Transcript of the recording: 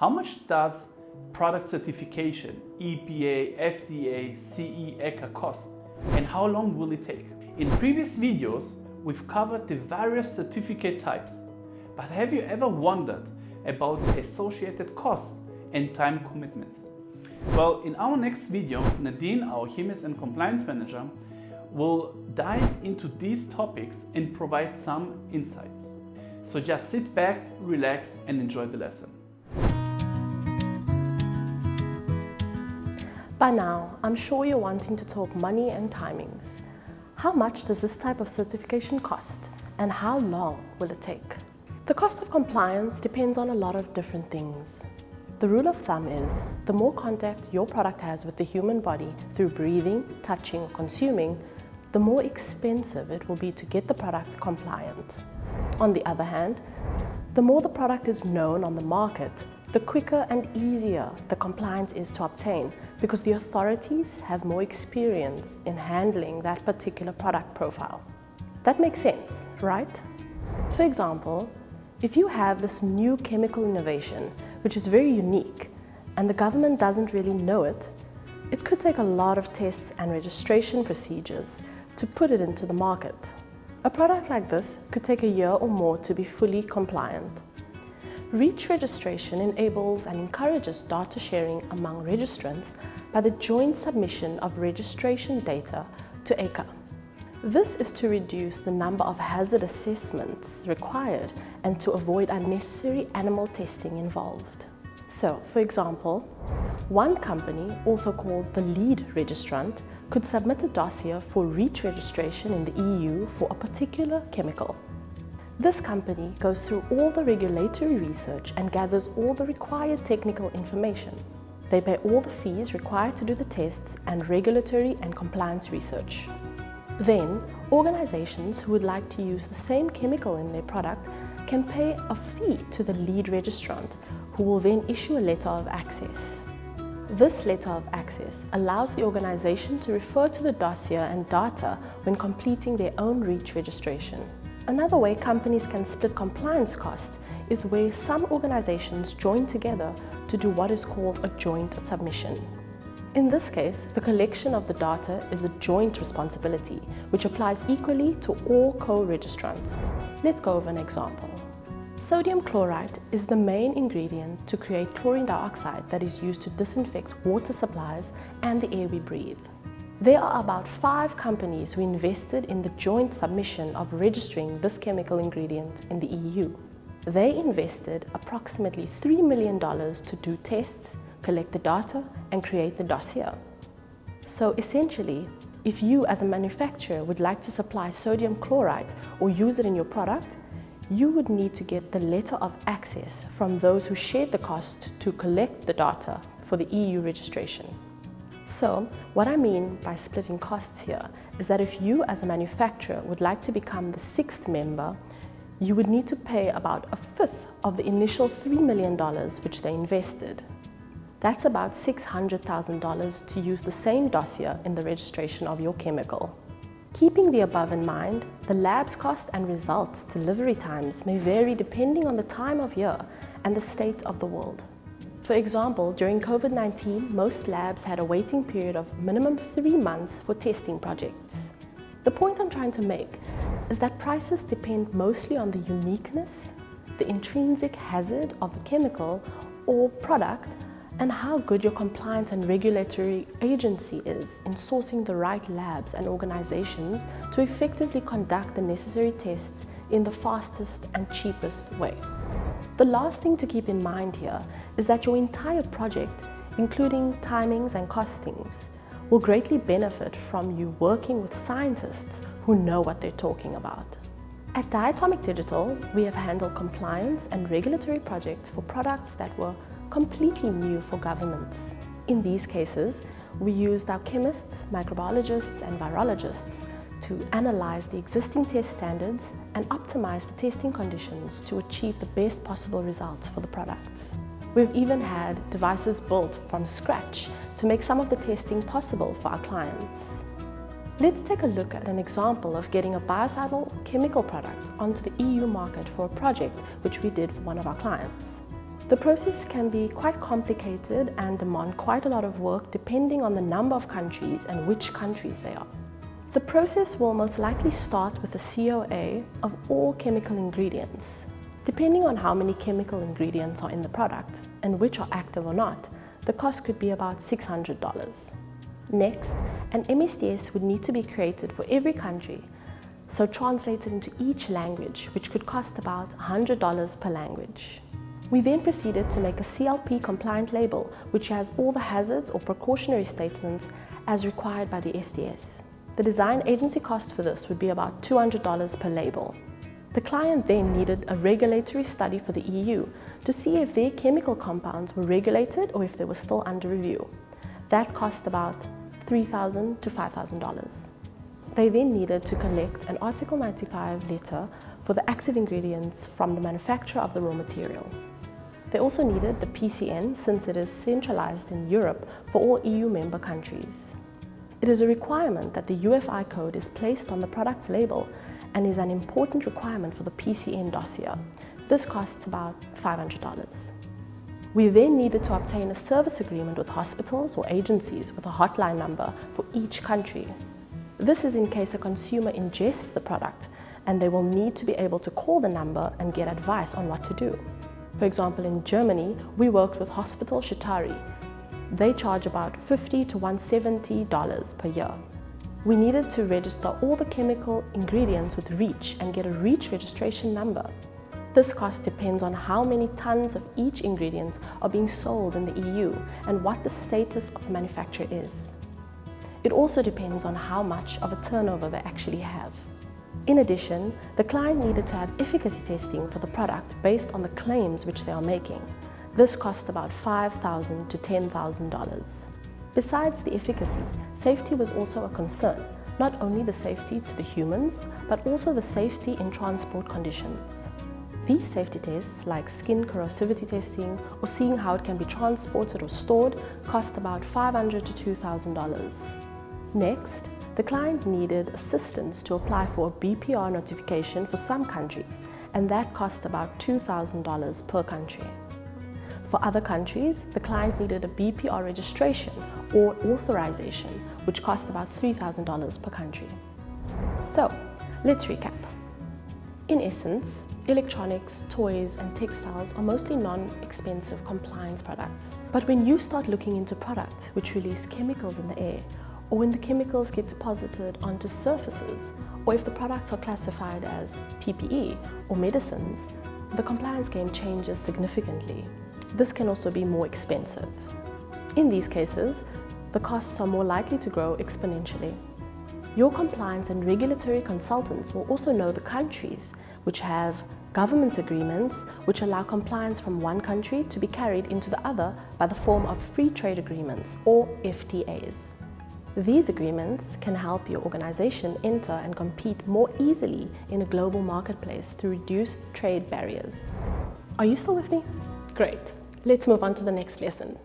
How much does product certification, EPA, FDA, CE, ECHA cost? And how long will it take? In previous videos, we've covered the various certificate types. But have you ever wondered about the associated costs and time commitments? Well, in our next video, Nadine, our Chemist and Compliance Manager, will dive into these topics and provide some insights. So just sit back, relax, and enjoy the lesson. By now, I'm sure you're wanting to talk money and timings. How much does this type of certification cost, and how long will it take? The cost of compliance depends on a lot of different things. The rule of thumb is, the more contact your product has with the human body through breathing, touching, or consuming, the more expensive it will be to get the product compliant. On the other hand, the more the product is known on the market, the quicker and easier the compliance is to obtain because the authorities have more experience in handling that particular product profile. That makes sense, right? For example, if you have this new chemical innovation, which is very unique, and the government doesn't really know it, it could take a lot of tests and registration procedures to put it into the market. A product like this could take a year or more to be fully compliant. REACH registration enables and encourages data sharing among registrants by the joint submission of registration data to ECHA. This is to reduce the number of hazard assessments required and to avoid unnecessary animal testing involved. So, for example, one company, also called the lead registrant, could submit a dossier for REACH registration in the EU for a particular chemical. This company goes through all the regulatory research and gathers all the required technical information. They pay all the fees required to do the tests and regulatory and compliance research. Then, organizations who would like to use the same chemical in their product can pay a fee to the lead registrant, who will then issue a letter of access. This letter of access allows the organization to refer to the dossier and data when completing their own REACH registration. Another way companies can split compliance costs is where some organizations join together to do what is called a joint submission. In this case, the collection of the data is a joint responsibility, which applies equally to all co-registrants. Let's go over an example. Sodium chloride is the main ingredient to create chlorine dioxide that is used to disinfect water supplies and the air we breathe. There are about 5 companies who invested in the joint submission of registering this chemical ingredient in the EU. They invested approximately $3 million to do tests, collect the data, and create the dossier. So essentially, if you as a manufacturer would like to supply sodium chloride or use it in your product, you would need to get the letter of access from those who shared the cost to collect the data for the EU registration. So, what I mean by splitting costs here is that if you as a manufacturer would like to become the 6th member, you would need to pay about a 1/5 of the initial $3 million which they invested. That's about $600,000 to use the same dossier in the registration of your chemical. Keeping the above in mind, the lab's cost and results delivery times may vary depending on the time of year and the state of the world. For example, during COVID-19, most labs had a waiting period of minimum 3 months for testing projects. The point I'm trying to make is that prices depend mostly on the uniqueness, the intrinsic hazard of the chemical or product, and how good your compliance and regulatory agency is in sourcing the right labs and organizations to effectively conduct the necessary tests in the fastest and cheapest way. The last thing to keep in mind here is that your entire project, including timings and costings, will greatly benefit from you working with scientists who know what they're talking about. At Diatomic Digital, we have handled compliance and regulatory projects for products that were completely new for governments. In these cases, we used our chemists, microbiologists, and virologists to analyze the existing test standards and optimize the testing conditions to achieve the best possible results for the products. We've even had devices built from scratch to make some of the testing possible for our clients. Let's take a look at an example of getting a biocidal chemical product onto the EU market for a project which we did for one of our clients. The process can be quite complicated and demand quite a lot of work depending on the number of countries and which countries they are. The process will most likely start with a COA of all chemical ingredients. Depending on how many chemical ingredients are in the product and which are active or not, the cost could be about $600. Next, an MSDS would need to be created for every country, so translated into each language, which could cost about $100 per language. We then proceeded to make a CLP compliant label, which has all the hazards or precautionary statements as required by the SDS. The design agency cost for this would be about $200 per label. The client then needed a regulatory study for the EU to see if their chemical compounds were regulated or if they were still under review. That cost about $3,000 to $5,000. They then needed to collect an Article 95 letter for the active ingredients from the manufacturer of the raw material. They also needed the PCN since it is centralized in Europe for all EU member countries. It is a requirement that the UFI code is placed on the product's label and is an important requirement for the PCN dossier. This costs about $500. We then needed to obtain a service agreement with hospitals or agencies with a hotline number for each country. This is in case a consumer ingests the product and they will need to be able to call the number and get advice on what to do. For example, in Germany, we worked with Hospital Shatari. They charge about $50 to $170 per year. We needed to register all the chemical ingredients with REACH and get a REACH registration number. This cost depends on how many tons of each ingredient are being sold in the EU and what the status of the manufacturer is. It also depends on how much of a turnover they actually have. In addition, the client needed to have efficacy testing for the product based on the claims which they are making. This cost about $5,000 to $10,000. Besides the efficacy, safety was also a concern, not only the safety to the humans, but also the safety in transport conditions. These safety tests, like skin corrosivity testing or seeing how it can be transported or stored, cost about $500 to $2,000. Next, the client needed assistance to apply for a BPR notification for some countries, and that cost about $2,000 per country. For other countries, the client needed a BPR registration or authorization, which cost about $3,000 per country. So, let's recap. In essence, electronics, toys, and textiles are mostly non-expensive compliance products. But when you start looking into products which release chemicals in the air, or when the chemicals get deposited onto surfaces, or if the products are classified as PPE or medicines, the compliance game changes significantly. This can also be more expensive. In these cases, the costs are more likely to grow exponentially. Your compliance and regulatory consultants will also know the countries which have government agreements which allow compliance from one country to be carried into the other by the form of free trade agreements or FTAs. These agreements can help your organization enter and compete more easily in a global marketplace through reduced trade barriers. Are you still with me? Great. Let's move on to the next lesson.